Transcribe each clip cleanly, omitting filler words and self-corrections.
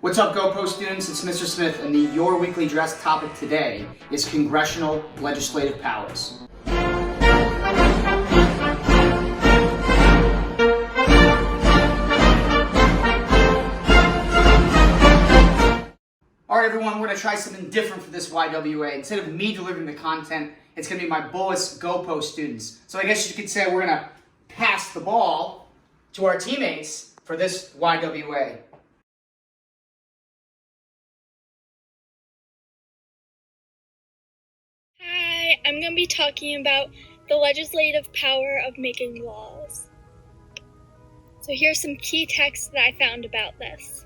What's up, GoPo students? It's Mr. Smith, and Your Weekly Dress topic today is congressional legislative powers. All right, everyone, we're going to try something different for this YWA. Instead of me delivering the content, it's going to be my Bullis GoPo students. So I guess you could say we're going to pass the ball to our teammates for this YWA. Hi, I'm going to be talking about the legislative power of making laws. So here's some key text that I found about this.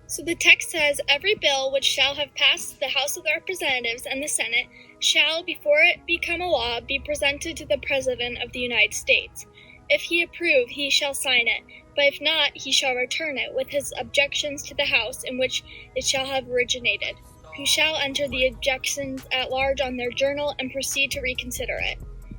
So the text says, every bill which shall have passed the House of Representatives and the Senate shall, before it become a law, be presented to the President of the United States. If he approve, he shall sign it, but if not, he shall return it with his objections to the House in which it shall have originated, who shall enter the objections at large on their journal and proceed to reconsider it.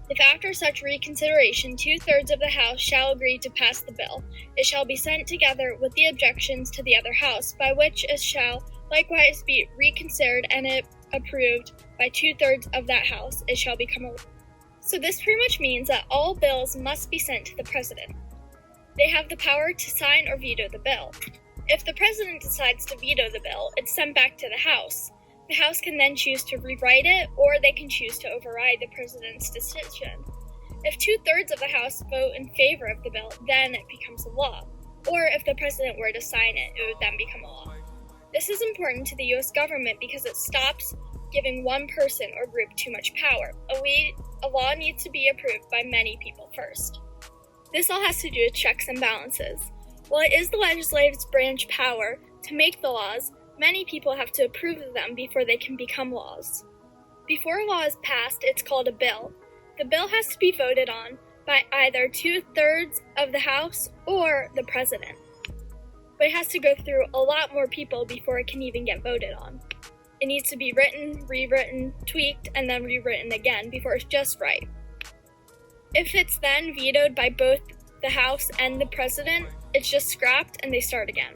If after such reconsideration 2/3 of the House shall agree to pass the bill, it shall be sent together with the objections to the other House, by which it shall likewise be reconsidered, and if approved by 2/3 of that House, it shall become a law. So this pretty much means that all bills must be sent to the President. They have the power to sign or veto the bill. If the President decides to veto the bill, it's sent back to the House. The House can then choose to rewrite it, or they can choose to override the President's decision. If 2/3 of the House vote in favor of the bill, then it becomes a law. Or if the President were to sign it, it would then become a law. This is important to the U.S. government because it stops giving one person or group too much power. A law needs to be approved by many people first. This all has to do with checks and balances. While it is the legislative branch power to make the laws, many people have to approve of them before they can become laws. Before a law is passed, it's called a bill. The bill has to be voted on by either 2/3 of the House or the President. But it has to go through a lot more people before it can even get voted on. It needs to be written, rewritten, tweaked, and then rewritten again before it's just right. If it's then vetoed by both the House and the President, it's just scrapped and they start again.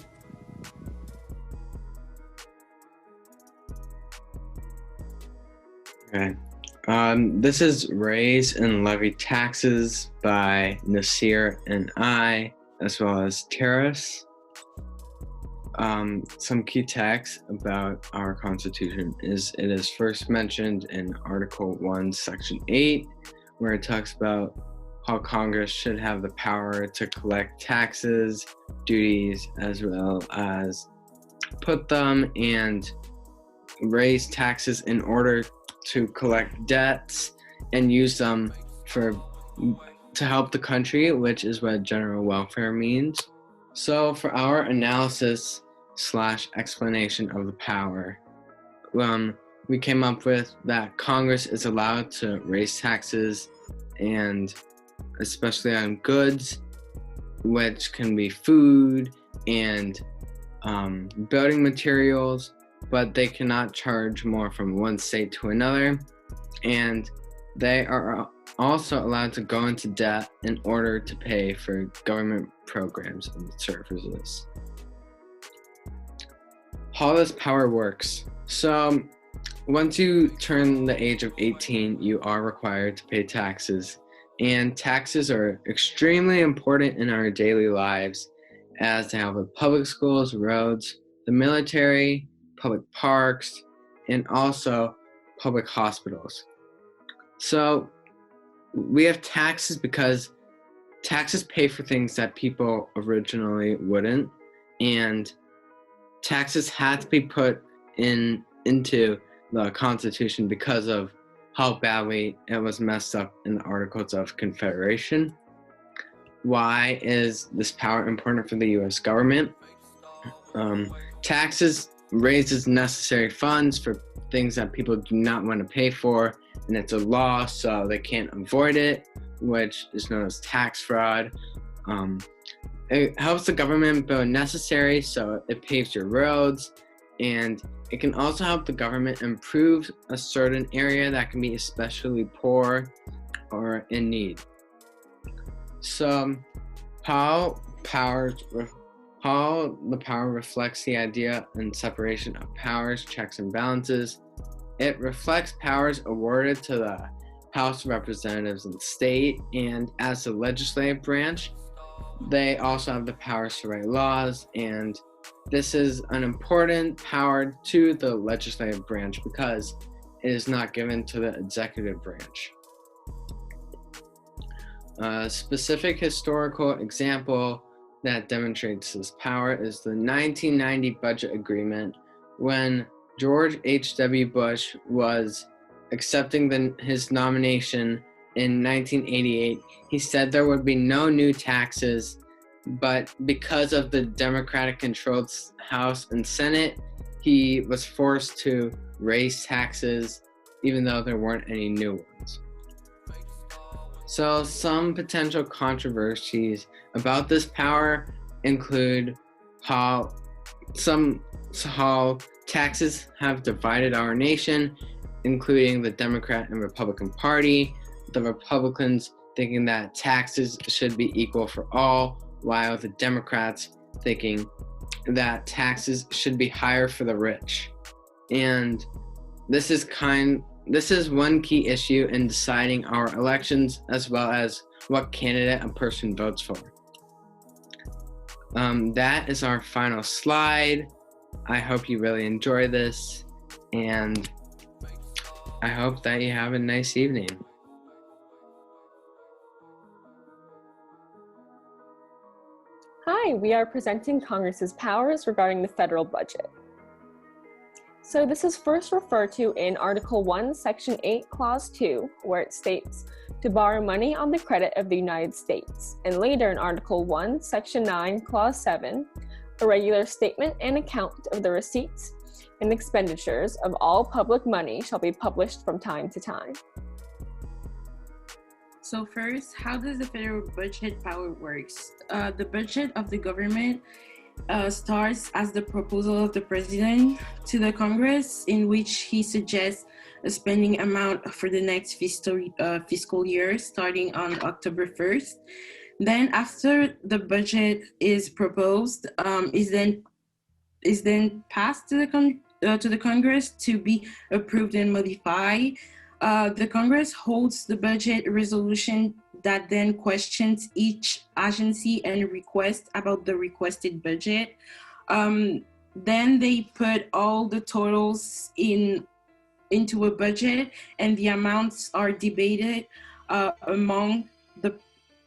Okay. This is Raise and Levy Taxes by Nasir and I, as well as Terrace. Some key text about our Constitution is it is first mentioned in Article 1, Section 8, where it talks about how Congress should have the power to collect taxes, duties, as well as put them and raise taxes in order to collect debts and use them to help the country, which is what general welfare means. So for our analysis / explanation of the power, we came up with that Congress is allowed to raise taxes, and especially on goods, which can be food and building materials, but they cannot charge more from one state to another, and they are also allowed to go into debt in order to pay for government programs and services. How this power works. So once you turn the age of 18, you are required to pay taxes, and taxes are extremely important in our daily lives, as they help with public schools, roads, the military, public parks, and also public hospitals. So we have taxes because taxes pay for things that people originally wouldn't, and taxes had to be put into the Constitution because of how badly it was messed up in the Articles of Confederation. Why is this power important for the U.S. government? Taxes raises necessary funds for things that people do not want to pay for, and it's a law, so they can't avoid it, which is known as tax fraud. It helps the government build necessary, so it paves your roads, and it can also help the government improve a certain area that can be especially poor or in need. So how How the power reflects the idea and separation of powers, checks and balances. It reflects powers awarded to the House of Representatives and state, and as the legislative branch, they also have the powers to write laws, and this is an important power to the legislative branch because it is not given to the executive branch. A specific historical example that demonstrates this power is the 1990 budget agreement when George H.W. Bush was accepting his nomination in 1988. He said there would be no new taxes, but because of the Democratic-controlled House and Senate, he was forced to raise taxes even though there weren't any new ones. So some potential controversies about this power include how taxes have divided our nation, including the Democrat and Republican Party. The Republicans thinking that taxes should be equal for all, while the Democrats thinking that taxes should be higher for the rich. And this is one key issue in deciding our elections, as well as what candidate a person votes for. That is our final slide. I hope you really enjoy this, and I hope that you have a nice evening. Hi, we are presenting Congress's powers regarding the federal budget. So this is first referred to in Article 1, Section 8, Clause 2, where it states, to borrow money on the credit of the United States, and later in Article 1, Section 9, Clause 7, a regular statement and account of the receipts and expenditures of all public money shall be published from time to time. So first, how does the federal budget power works? The budget of the government starts as the proposal of the president to the Congress, in which he suggests a spending amount for the next fiscal year starting on October 1st. Then after the budget is proposed, is then passed to the Congress to be approved and modified. The Congress holds the budget resolution that then questions each agency and request about the requested budget. Then they put all the totals into a budget, and the amounts are debated among the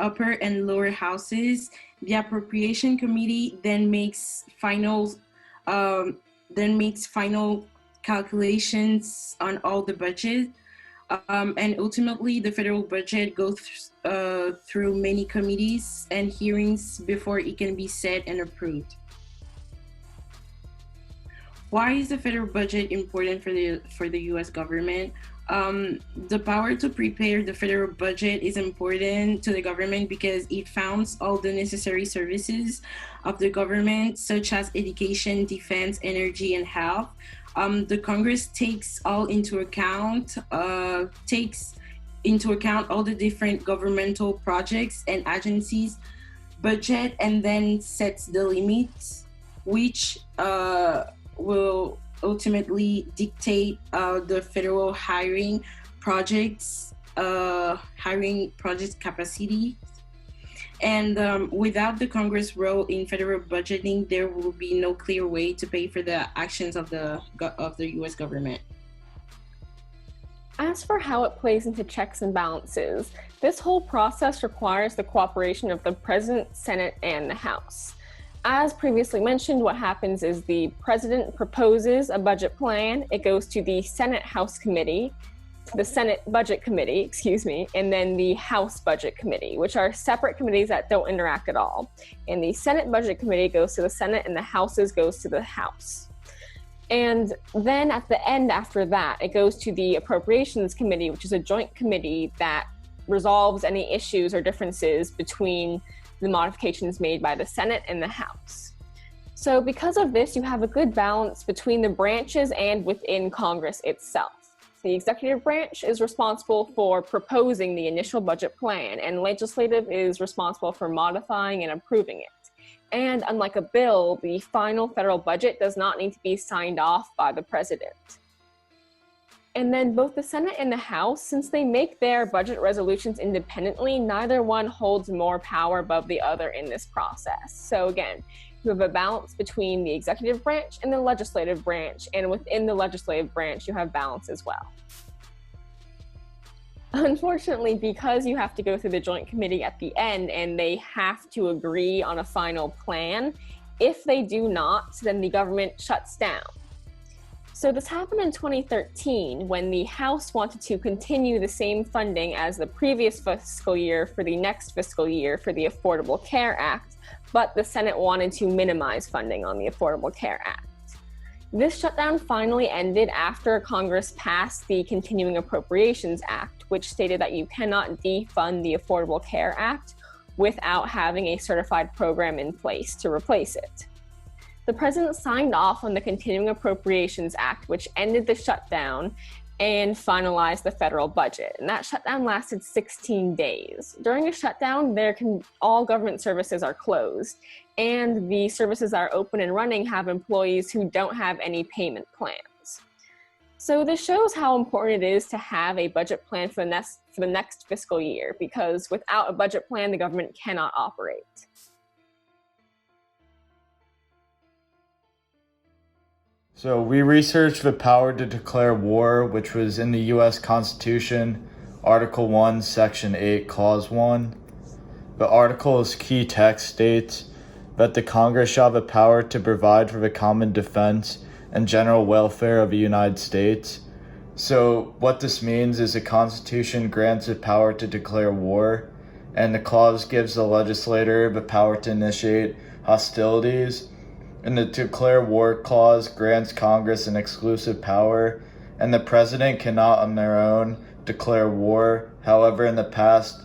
upper and lower houses. The appropriation committee then makes final calculations on all the budget. And ultimately, the federal budget goes through many committees and hearings before it can be set and approved. Why is the federal budget important for the U.S. government? The power to prepare the federal budget is important to the government because it funds all the necessary services of the government, such as education, defense, energy, and health. The Congress takes into account all the different governmental projects and agencies' budget, and then sets the limits, which will ultimately dictate the federal hiring projects capacity. And without the Congress role in federal budgeting, there will be no clear way to pay for the actions of the U.S. government. As for how it plays into checks and balances, this whole process requires the cooperation of the President, Senate, and the House. As previously mentioned, what happens is the President proposes a budget plan, it goes to the Senate Budget Committee, and then the House Budget Committee, which are separate committees that don't interact at all. And the Senate Budget Committee goes to the Senate, and the House's goes to the House. And then at the end, after that, it goes to the Appropriations Committee, which is a joint committee that resolves any issues or differences between the modifications made by the Senate and the House. So because of this, you have a good balance between the branches and within Congress itself. The executive branch is responsible for proposing the initial budget plan, and legislative is responsible for modifying and approving it. And unlike a bill, the final federal budget does not need to be signed off by the president. And then both the Senate and the House, since they make their budget resolutions independently, neither one holds more power above the other in this process. So again, you have a balance between the executive branch and the legislative branch, and within the legislative branch, you have balance as well. Unfortunately, because you have to go through the joint committee at the end and they have to agree on a final plan, if they do not, then the government shuts down. So this happened in 2013 when the House wanted to continue the same funding as the previous fiscal year for the next fiscal year for the Affordable Care Act, but the Senate wanted to minimize funding on the Affordable Care Act. This shutdown finally ended after Congress passed the Continuing Appropriations Act, which stated that you cannot defund the Affordable Care Act without having a certified program in place to replace it. The president signed off on the Continuing Appropriations Act, which ended the shutdown and finalized the federal budget. And that shutdown lasted 16 days. During a shutdown, all government services are closed, and the services that are open and running have employees who don't have any payment plans. So this shows how important it is to have a budget plan for the next fiscal year, because without a budget plan, the government cannot operate. So we researched the power to declare war, which was in the U.S. Constitution, Article 1, Section 8, Clause 1. The article's key text states that the Congress shall have the power to provide for the common defense and general welfare of the United States. So what this means is the Constitution grants the power to declare war, and the clause gives the legislator the power to initiate hostilities. And the declare war clause grants Congress an exclusive power, and the president cannot on their own declare war. However, in the past,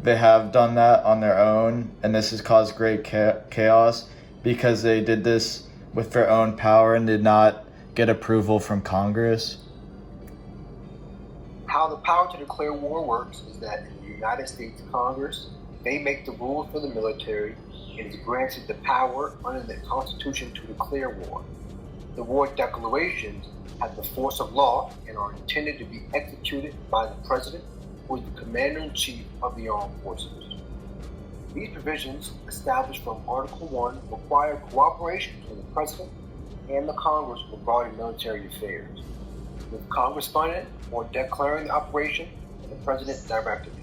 they have done that on their own, and this has caused great chaos because they did this with their own power and did not get approval from Congress. How the power to declare war works is that in the United States Congress, they make the rules for the military and is granted the power under the Constitution to declare war. The war declarations have the force of law and are intended to be executed by the President, who is the Commander-in-Chief of the Armed Forces. These provisions, established from Article 1, require cooperation between the President and the Congress regarding military affairs, with Congress funding or declaring the operation and the President directing it.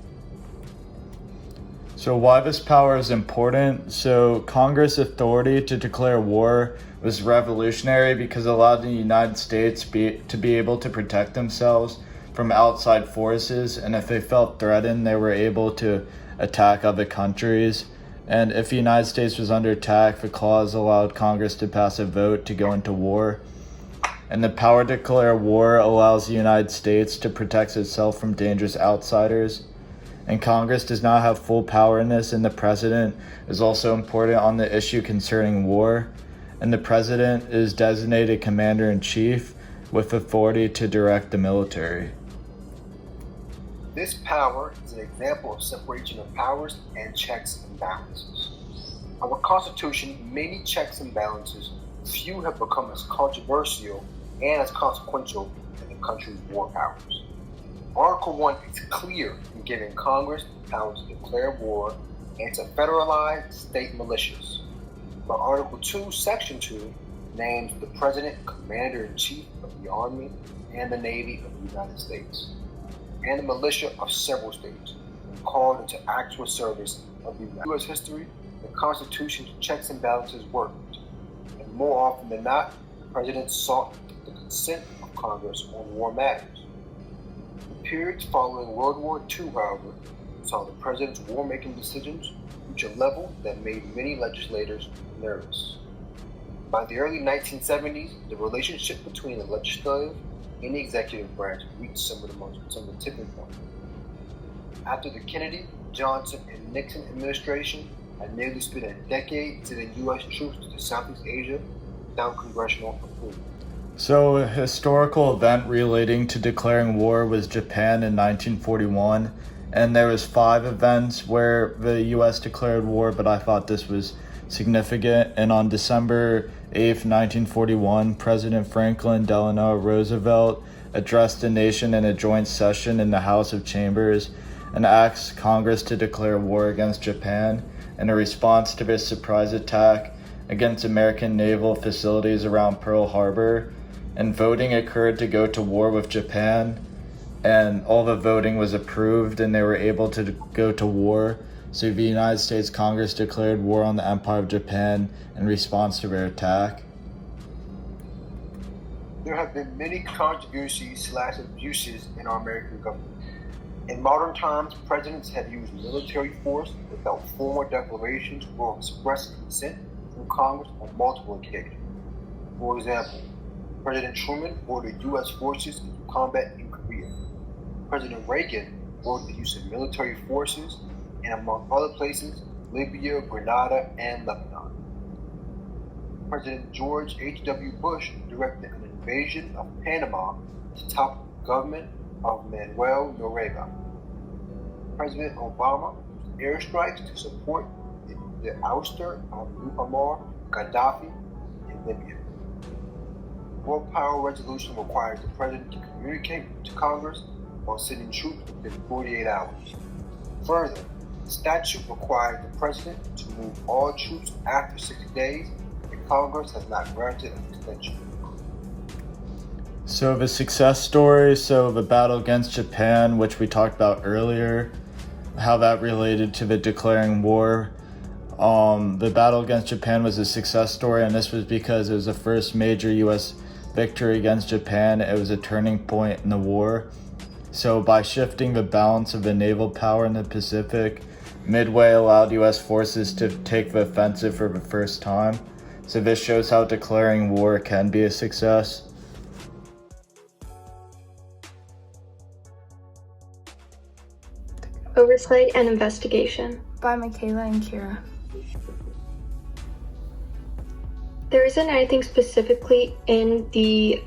So why this power is important? So Congress' authority to declare war was revolutionary because it allowed the United States to be able to protect themselves from outside forces, and if they felt threatened, they were able to attack other countries. And if the United States was under attack, the clause allowed Congress to pass a vote to go into war. And the power to declare war allows the United States to protect itself from dangerous outsiders. And Congress does not have full power in this, and the president is also important on the issue concerning war. And the president is designated commander-in-chief with authority to direct the military. This power is an example of separation of powers and checks and balances. Our Constitution, many checks and balances, few have become as controversial and as consequential in the country's war powers. Article 1 is clear in giving Congress the power to declare war and to federalize state militias. But Article 2, Section 2 names the President Commander-in-Chief of the Army and the Navy of the United States, and the militia of several states, and called into actual service of the U.S. history. The Constitution's checks and balances worked, and more often than not, the President sought the consent of Congress on war matters. The periods following World War II, however, saw the President's war-making decisions reach a level that made many legislators nervous. By the early 1970s, the relationship between the legislative and the executive branch reached some of the tipping point. After the Kennedy, Johnson, and Nixon administration had nearly spent a decade sending U.S. troops to Southeast Asia without congressional approval. So a historical event relating to declaring war was Japan in 1941, and there was 5 events where the U.S. declared war, but I thought this was significant, and on December 8th, 1941, President Franklin Delano Roosevelt addressed the nation in a joint session in the House of Chambers and asked Congress to declare war against Japan in a response to this surprise attack against American naval facilities around Pearl Harbor. And voting occurred to go to war with Japan, and all the voting was approved and they were able to go to war. So the United States Congress declared war on the Empire of Japan in response to their attack. There have been many controversies/abuses in our American government. In modern times, presidents have used military force without formal declarations or express consent from Congress on multiple occasions. For example, President Truman ordered U.S. forces into combat in Korea. President Reagan ordered the use of military forces in, among other places, Libya, Grenada, and Lebanon. President George H.W. Bush directed an invasion of Panama to top the government of Manuel Noriega. President Obama used airstrikes to support the ouster of Muammar Gaddafi in Libya. World Power Resolution requires the President to communicate to Congress while sending troops within 48 hours. Further, the statute requires the President to move all troops after 60 days if Congress has not granted an extension. So the success story, the battle against Japan, which we talked about earlier, how that related to the declaring war. The battle against Japan was a success story, and this was because it was the first major U.S. victory against Japan. It was a turning point in the war. So by shifting the balance of the naval power in the Pacific, Midway allowed U.S. forces to take the offensive for the first time. So this shows how declaring war can be a success. Oversight and Investigation by Michaela and Kira. There isn't anything specifically in the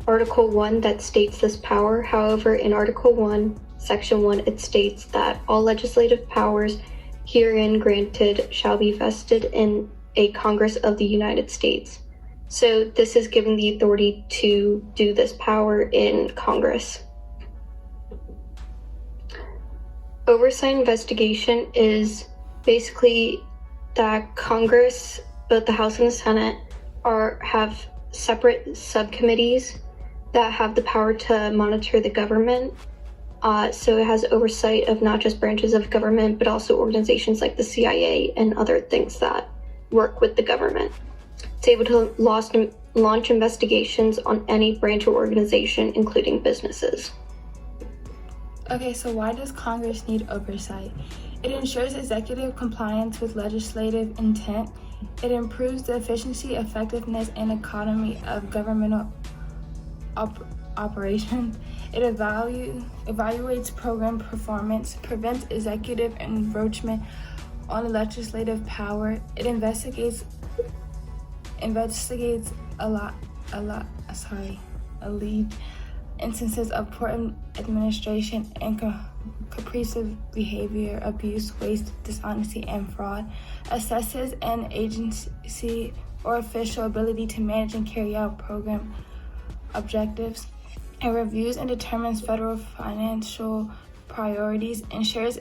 Article 1 that states this power. However, in Article 1, Section 1, it states that all legislative powers herein granted shall be vested in a Congress of the United States. So this is giving the authority to do this power in Congress. Oversight investigation is basically that Congress, both the House and the Senate, have separate subcommittees that have the power to monitor the government. So it has oversight of not just branches of government, but also organizations like the CIA and other things that work with the government. It's able to launch investigations on any branch or organization, including businesses. Okay, so why does Congress need oversight? It ensures executive compliance with legislative intent. It improves the efficiency, effectiveness, and economy of governmental operations. It evaluates program performance, prevents executive encroachment on legislative power. It investigates alleged instances of poor administration and capricious behavior, abuse, waste, dishonesty, and fraud, assesses an agency or official ability to manage and carry out program objectives. It reviews and determines federal financial priorities, ensures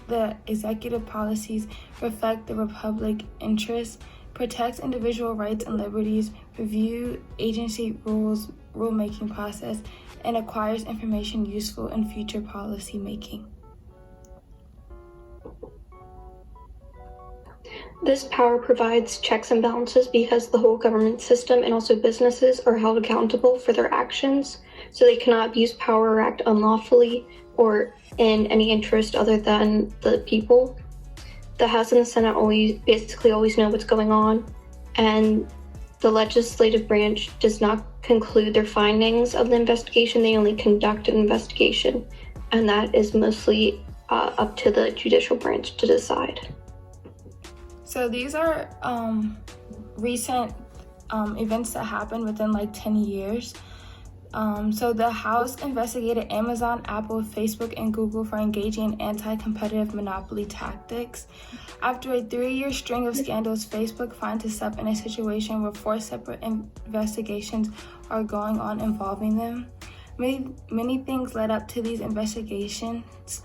the executive policies reflect the public interest, protects individual rights and liberties, review agency rulemaking process, and acquires information useful in future policy making. This power provides checks and balances because the whole government system and also businesses are held accountable for their actions, so they cannot abuse power or act unlawfully or in any interest other than the people. The House and the Senate always know what's going on, and the legislative branch does not conclude their findings of the investigation. They only conduct an investigation, and that is mostly up to the judicial branch to decide. So these are recent events that happened within like 10 years. So the House investigated Amazon, Apple, Facebook, and Google for engaging in anti-competitive monopoly tactics. After a 3-year string of scandals, Facebook finds itself in a situation where 4 separate investigations are going on involving them. Many things led up to these investigations.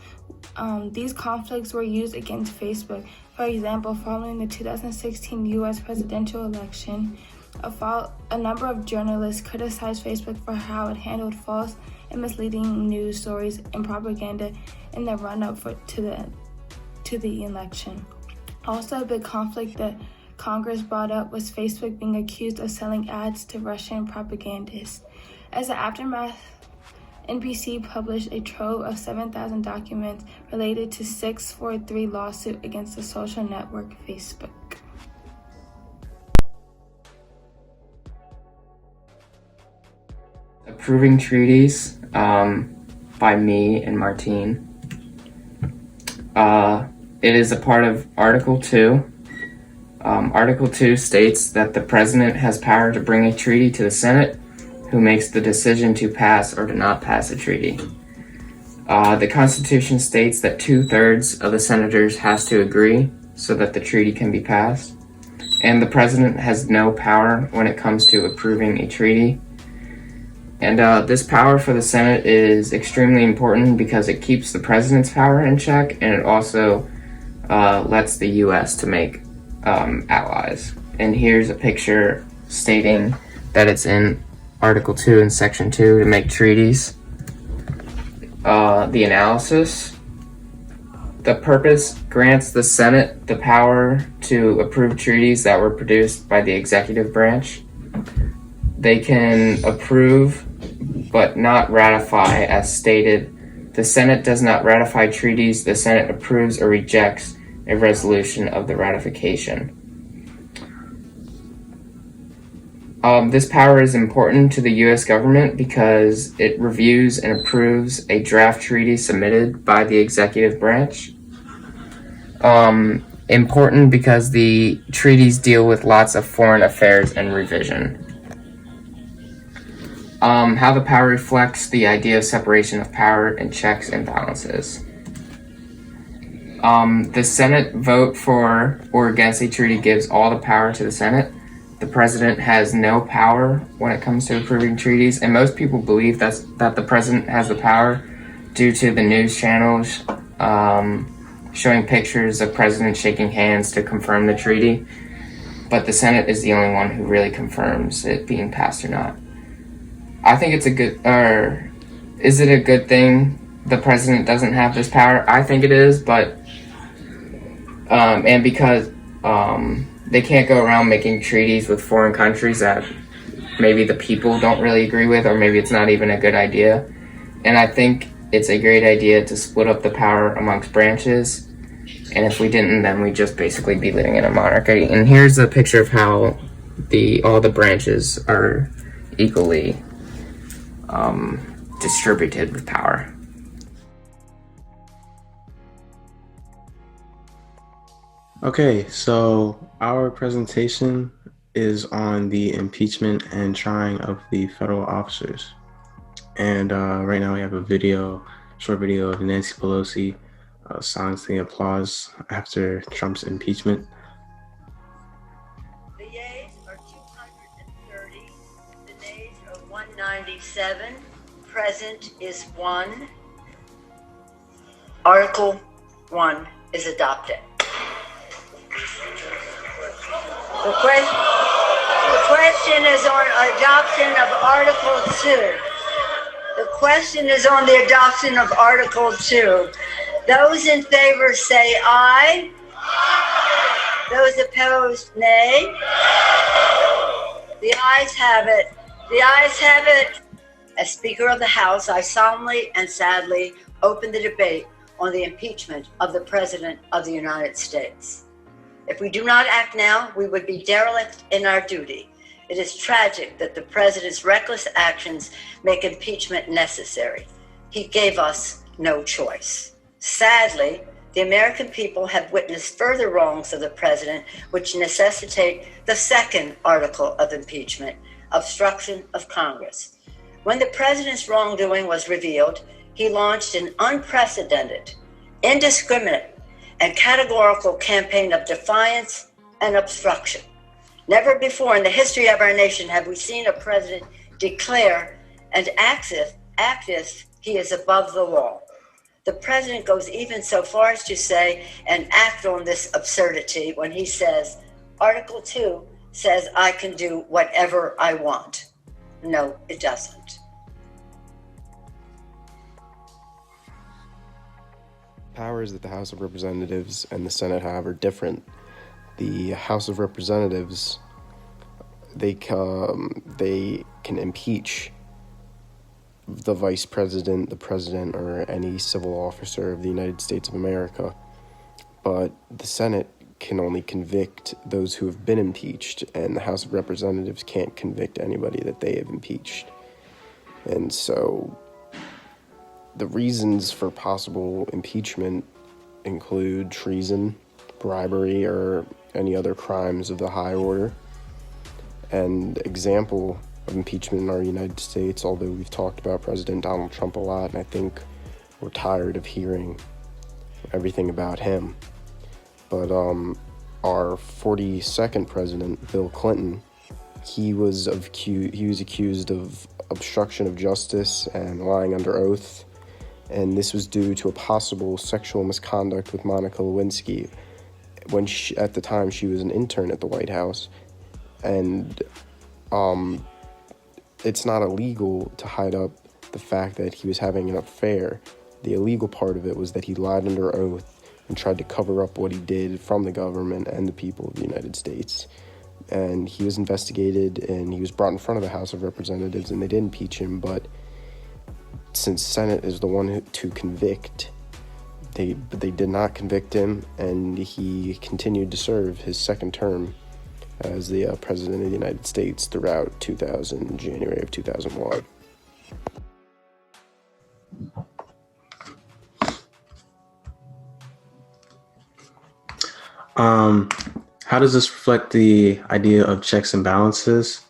These conflicts were used against Facebook. For example, following the 2016 U.S. presidential election, a number of journalists criticized Facebook for how it handled false and misleading news stories and propaganda in the run-up to the election. Also, a big conflict that Congress brought up was Facebook being accused of selling ads to Russian propagandists. As an aftermath, NBC published a trove of 7,000 documents related to 643 lawsuit against the social network Facebook. Approving treaties by me and Martine. It is a part of Article 2. Article 2 states that the President has power to bring a treaty to the Senate, who makes the decision to pass or to not pass a treaty. The Constitution states that 2/3 of the senators has to agree so that the treaty can be passed. And the President has no power when it comes to approving a treaty. And this power for the Senate is extremely important because it keeps the President's power in check, and it also lets the U.S. to make allies. And here's a picture stating that it's in Article 2 and Section 2 to make treaties. The analysis. The purpose grants the Senate the power to approve treaties that were produced by the executive branch. They can approve but not ratify, as stated. The Senate does not ratify treaties. The Senate approves or rejects a resolution of the ratification. This power is important to the U.S. government because it reviews and approves a draft treaty submitted by the executive branch. Important because the treaties deal with lots of foreign affairs and revision. How the power reflects the idea of separation of power and checks and balances. The Senate vote for or against a treaty gives all the power to the Senate. The President has no power when it comes to approving treaties, and most people believe that the President has the power due to the news channels showing pictures of Presidents shaking hands to confirm the treaty, but the Senate is the only one who really confirms it being passed or not. I think it's is it a good thing the President doesn't have this power? I think it is, but and because they can't go around making treaties with foreign countries that maybe the people don't really agree with, or maybe it's not even a good idea. And I think it's a great idea to split up the power amongst branches. And if we didn't, then we'd just basically be living in a monarchy. And here's a picture of how all the branches are equally distributed with power. Okay, so our presentation is on the impeachment and trying of the federal officers. And right now we have a short video of Nancy Pelosi silencing applause after Trump's impeachment. The yeas are 230, the nays are 197, present is 1. Article 1 is adopted. The question is on adoption of Article 2. The question is on the adoption of Article 2. Those in favor say aye. Those opposed, nay. The ayes have it. The ayes have it. As Speaker of the House, I solemnly and sadly open the debate on the impeachment of the President of the United States. If we do not act now, we would be derelict in our duty. It is tragic that the President's reckless actions make impeachment necessary. He gave us no choice. Sadly, the American people have witnessed further wrongs of the President, which necessitate the second article of impeachment, obstruction of Congress. When the president's wrongdoing was revealed, he launched an unprecedented, indiscriminate, and categorical campaign of defiance and obstruction. Never before in the history of our nation have we seen a president declare and act as he is above the law. The president goes even so far as to say and act on this absurdity when he says, Article 2 says I can do whatever I want. No, it doesn't. Powers that the House of Representatives and the Senate have are different. The House of Representatives, they can impeach the vice president, the president, or any civil officer of the United States of America. But the Senate can only convict those who have been impeached, and the House of Representatives can't convict anybody that they have impeached. And so the reasons for possible impeachment include treason, bribery, or any other crimes of the high order. An example of impeachment in our United States, although we've talked about President Donald Trump a lot, and I think we're tired of hearing everything about him. But our 42nd president, Bill Clinton, he was accused of obstruction of justice and lying under oath, and this was due to a possible sexual misconduct with Monica Lewinsky when at the time she was an intern at the White House. And it's not illegal to hide up the fact that he was having an affair. The illegal part of it was that he lied under oath and tried to cover up what he did from the government and the people of the United States. And he was investigated and he was brought in front of the House of Representatives, and they did impeach him, but since Senate is the one to convict, they did not convict him, and he continued to serve his second term as the President of the United States throughout January of 2001. How does this reflect the idea of checks and balances?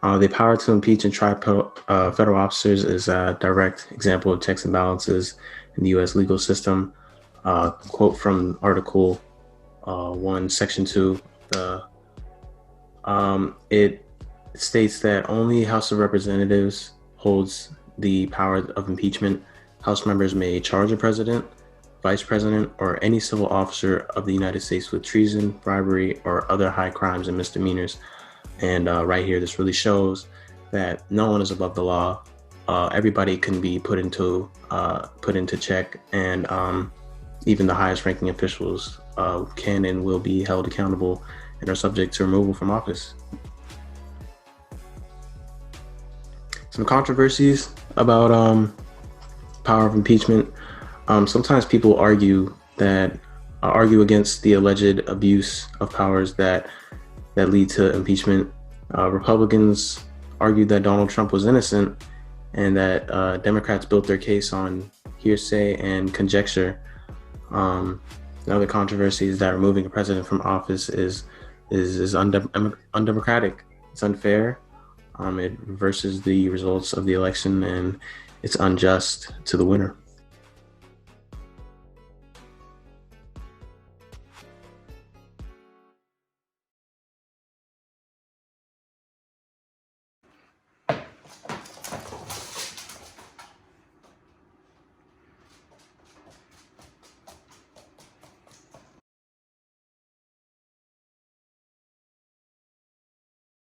The power to impeach and try federal officers is a direct example of checks and balances in the U.S. legal system. Quote from Article 1, Section 2. It states that only House of Representatives holds the power of impeachment. House members may charge a president, vice president, or any civil officer of the United States with treason, bribery, or other high crimes and misdemeanors. And right here, this really shows that no one is above the law. Everybody can be put into check, and even the highest ranking officials can and will be held accountable and are subject to removal from office. Some controversies about power of impeachment. Sometimes people argue against the alleged abuse of powers that lead to impeachment. Republicans argued that Donald Trump was innocent, and that Democrats built their case on hearsay and conjecture. Another controversy is that removing a president from office is undemocratic. It's unfair. It reverses the results of the election, and it's unjust to the winner.